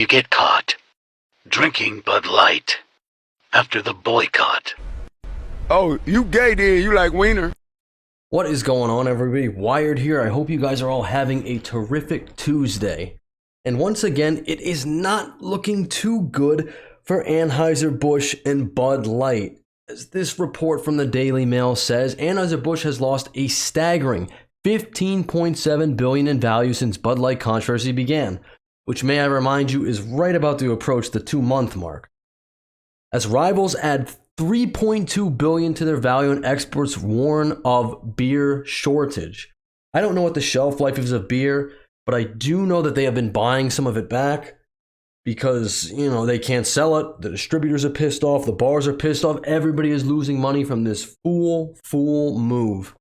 You get caught drinking Bud Light after the boycott. Oh, you gay then, you like wiener. What is going on, everybody? Wired here. I hope you guys are all having a terrific Tuesday. And once again, it is not looking too good for Anheuser-Busch and Bud Light. As this report from the Daily Mail says, Anheuser-Busch has lost a staggering $15.7 billion in value since Bud Light controversy began, which, may I remind you, is right about to approach the 2-month mark. As rivals add $3.2 billion to their value and experts warn of beer shortage. I don't know what the shelf life is of beer, but I do know that they have been buying some of it back because, they can't sell it. The distributors are pissed off. The bars are pissed off. Everybody is losing money from this fool move.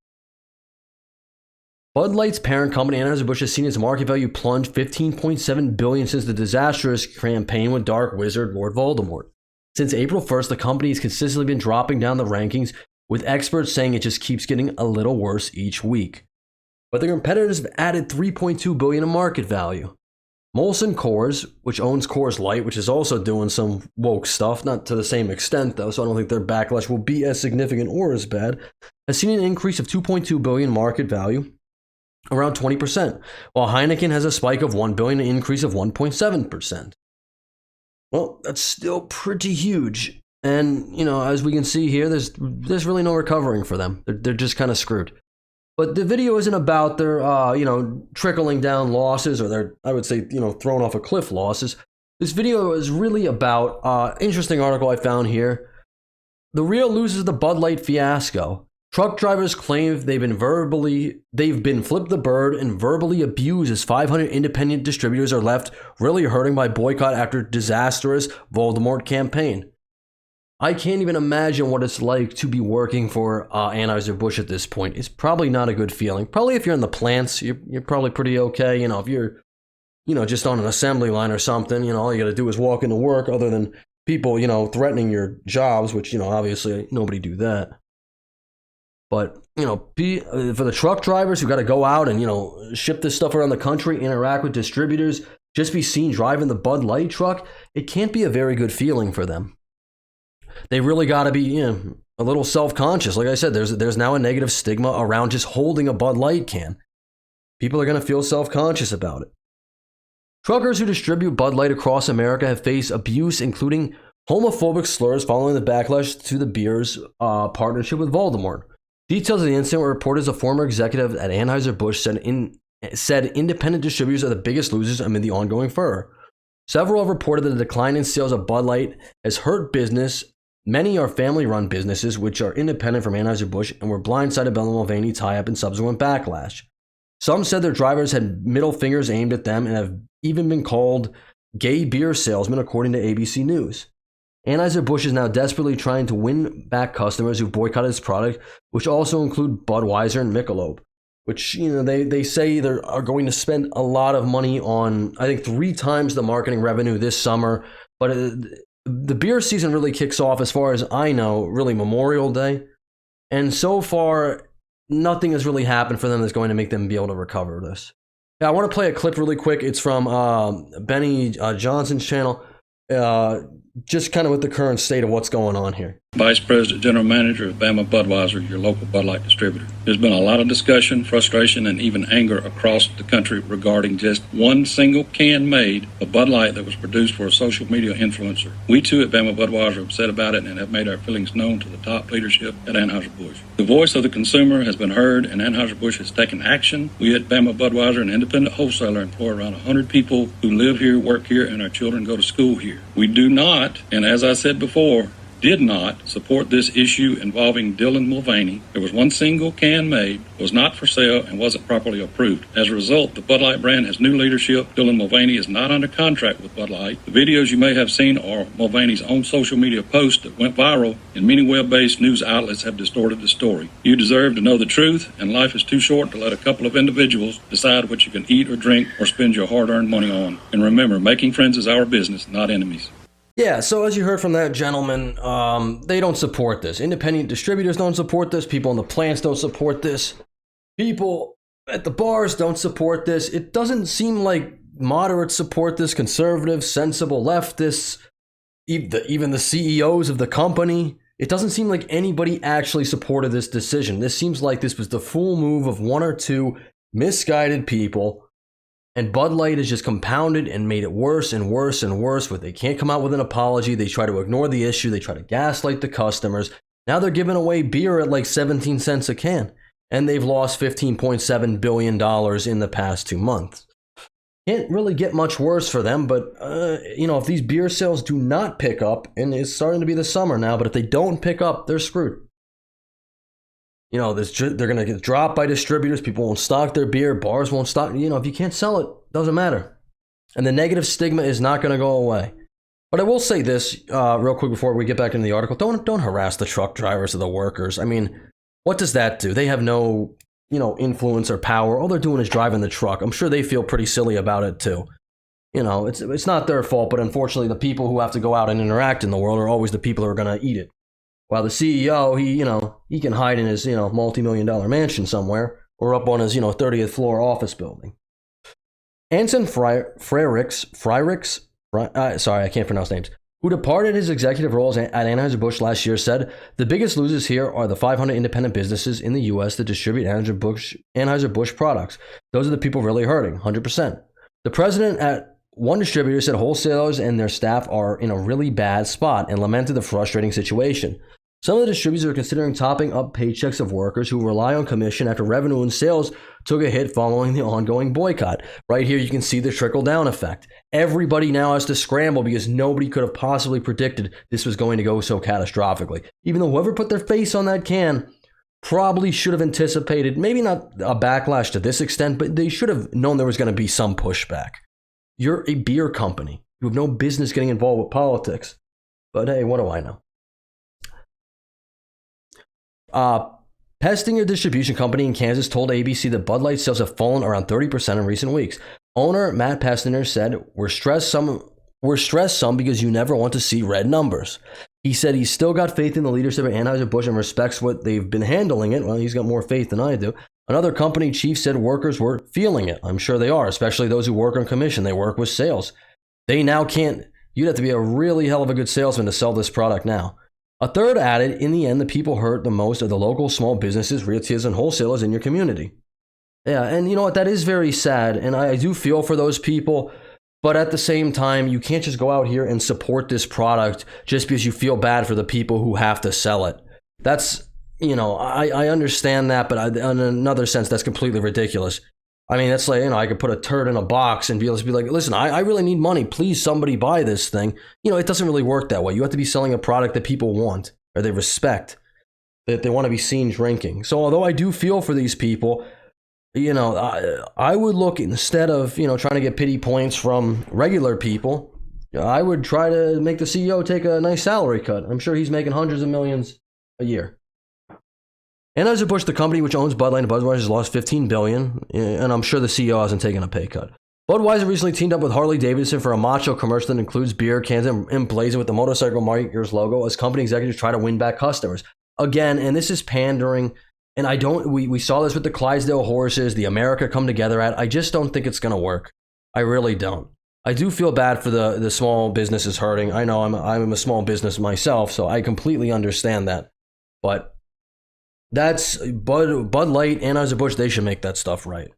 Bud Light's parent company, Anheuser-Busch, has seen its market value plunge $15.7 billion since the disastrous campaign with Dark Wizard Lord Voldemort. Since April 1st, the company has consistently been dropping down the rankings, with experts saying it just keeps getting a little worse each week. But their competitors have added $3.2 billion in market value. Molson Coors, which owns Coors Light, which is also doing some woke stuff, not to the same extent though, so I don't think their backlash will be as significant or as bad, has seen an increase of $2.2 billion market value, around 20%, while Heineken has a spike of $1 billion, an increase of 1.7%. Well, that's still pretty huge. And, as we can see here, there's really no recovering for them. They're just kind of screwed. But the video isn't about their, trickling down losses or their, I would say, thrown off a cliff losses. This video is really about, interesting article I found here. The real losers of the Bud Light fiasco. Truck drivers claim they've been flipped the bird and verbally abused as 500 independent distributors are left really hurting by boycott after disastrous Voldemort campaign. I can't even imagine what it's like to be working for Anheuser-Busch at this point. It's probably not a good feeling. Probably if you're in the plants, you're probably pretty okay. If you're, just on an assembly line or something, all you got to do is walk into work other than people, threatening your jobs, which, obviously nobody do that. But, for the truck drivers who got to go out and, ship this stuff around the country, interact with distributors, just be seen driving the Bud Light truck, it can't be a very good feeling for them. They really got to be, a little self-conscious. Like I said, there's now a negative stigma around just holding a Bud Light can. People are going to feel self-conscious about it. Truckers who distribute Bud Light across America have faced abuse, including homophobic slurs following the backlash to the beer's partnership with Voldemort. Details of the incident were reported as a former executive at Anheuser-Busch said independent distributors are the biggest losers amid the ongoing furor. Several have reported that the decline in sales of Bud Light has hurt business. Many are family-run businesses, which are independent from Anheuser-Busch and were blindsided by the Mulvaney tie-up and subsequent backlash. Some said their drivers had middle fingers aimed at them and have even been called gay beer salesmen, according to ABC News. Anheuser-Busch is now desperately trying to win back customers who boycotted its product, which also include Budweiser and Michelob, which, they say they are going to spend a lot of money on, I think, 3 times the marketing revenue this summer. But the beer season really kicks off, as far as I know, really Memorial Day. And so far, nothing has really happened for them that's going to make them be able to recover this. Now, I want to play a clip really quick. It's from Benny Johnson's channel. Just kind of with the current state of what's going on here. Vice President General Manager of Bama Budweiser, your local Bud Light distributor. There's been a lot of discussion, frustration, and even anger across the country regarding just one single can made of Bud Light that was produced for a social media influencer. We too at Bama Budweiser are upset about it and have made our feelings known to the top leadership at Anheuser-Busch. The voice of the consumer has been heard and Anheuser-Busch has taken action. We at Bama Budweiser, an independent wholesaler, employ around 100 people who live here, work here, and our children go to school here. We do not, and as I said before, did not support this issue involving Dylan Mulvaney. There was one single can made, was not for sale, and wasn't properly approved. As a result, the Bud Light brand has new leadership. Dylan Mulvaney is not under contract with Bud Light. The videos you may have seen are Mulvaney's own social media posts that went viral, and many web-based news outlets have distorted the story. You deserve to know the truth, and life is too short to let a couple of individuals decide what you can eat or drink or spend your hard-earned money on. And remember, making friends is our business, not enemies. Yeah, so as you heard from that gentleman, they don't support this. Independent distributors don't support this. People in the plants don't support this. People at the bars don't support this. It doesn't seem like moderates support this, conservatives, sensible leftists, even the CEOs of the company. It doesn't seem like anybody actually supported this decision. This seems like this was the full move of one or two misguided people, and Bud Light has just compounded and made it worse and worse and worse. But they can't come out with an apology. They try to ignore the issue. They try to gaslight the customers. Now they're giving away beer at like 17 cents a can, and they've lost $15.7 billion in the past 2 months. Can't really get much worse for them, but if these beer sales do not pick up, and it's starting to be the summer now, but if they don't pick up, they're screwed. They're going to get dropped by distributors. People won't stock their beer. Bars won't stock. If you can't sell it, doesn't matter. And the negative stigma is not going to go away. But I will say this real quick before we get back into the article. Don't harass the truck drivers or the workers. I mean, what does that do? They have no influence or power. All they're doing is driving the truck. I'm sure they feel pretty silly about it too. It's not their fault, but unfortunately the people who have to go out and interact in the world are always the people who are going to eat it. While the CEO, he can hide in his, multi-million-dollar mansion somewhere or up on his, 30th floor office building. Anson Frericks, sorry, I can't pronounce names, who departed his executive roles at Anheuser-Busch last year, said the biggest losers here are the 500 independent businesses in the U.S. that distribute Anheuser-Busch products. Those are the people really hurting, 100%. The president at one distributor said wholesalers and their staff are in a really bad spot and lamented the frustrating situation. Some of the distributors are considering topping up paychecks of workers who rely on commission after revenue and sales took a hit following the ongoing boycott. Right here, you can see the trickle-down effect. Everybody now has to scramble because nobody could have possibly predicted this was going to go so catastrophically. Even though whoever put their face on that can probably should have anticipated, maybe not a backlash to this extent, but they should have known there was going to be some pushback. You're a beer company. You have no business getting involved with politics. But hey, what do I know? Pestinger Distribution Company in Kansas told ABC that Bud Light sales have fallen around 30% in recent weeks. Owner Matt Pestinger said, We're stressed some because you never want to see red numbers. He said he's still got faith in the leadership at Anheuser-Busch and respects what they've been handling it. Well, he's got more faith than I do. Another company chief said workers were feeling it. I'm sure they are, especially those who work on commission. They work with sales. They now can't. You'd have to be a really hell of a good salesman to sell this product now. A third added, in the end, the people hurt the most are the local small businesses, retailers, and wholesalers in your community. Yeah, and you know what? That is very sad, and I do feel for those people. But at the same time, you can't just go out here and support this product just because you feel bad for the people who have to sell it. That's, I understand that, but in another sense, that's completely ridiculous. I mean, that's like, I could put a turd in a box and be able to be like, listen, I really need money. Please, somebody buy this thing. It doesn't really work that way. You have to be selling a product that people want or they respect, that they want to be seen drinking. So although I do feel for these people, I would look, instead of, trying to get pity points from regular people, I would try to make the CEO take a nice salary cut. I'm sure he's making hundreds of millions a year. Anheuser-Busch, the company which owns Budlight and Budweiser, has lost $15 billion, and I'm sure the CEO hasn't taken a pay cut. Budweiser recently teamed up with Harley-Davidson for a macho commercial that includes beer cans emblazoned with the motorcycle makers logo as company executives try to win back customers. Again, and this is pandering, and we saw this with the Clydesdale horses, the America Come Together ad. I just don't think it's going to work. I really don't. I do feel bad for the small businesses hurting. I know I'm a small business myself, so I completely understand that. But that's Bud Light, Anheuser-Busch, they should make that stuff right.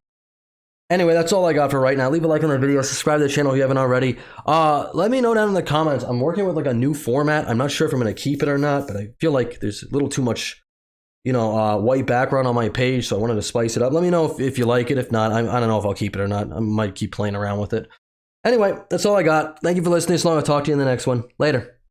Anyway, that's all I got for right now. Leave a like on the video, subscribe to the channel if you haven't already. Let me know down in the comments. I'm working with a new format. I'm not sure if I'm going to keep it or not, but I feel like there's a little too much, white background on my page, so I wanted to spice it up. Let me know if you like it. If not, I don't know if I'll keep it or not. I might keep playing around with it. Anyway, that's all I got. Thank you for listening. So long. I'll talk to you in the next one. Later.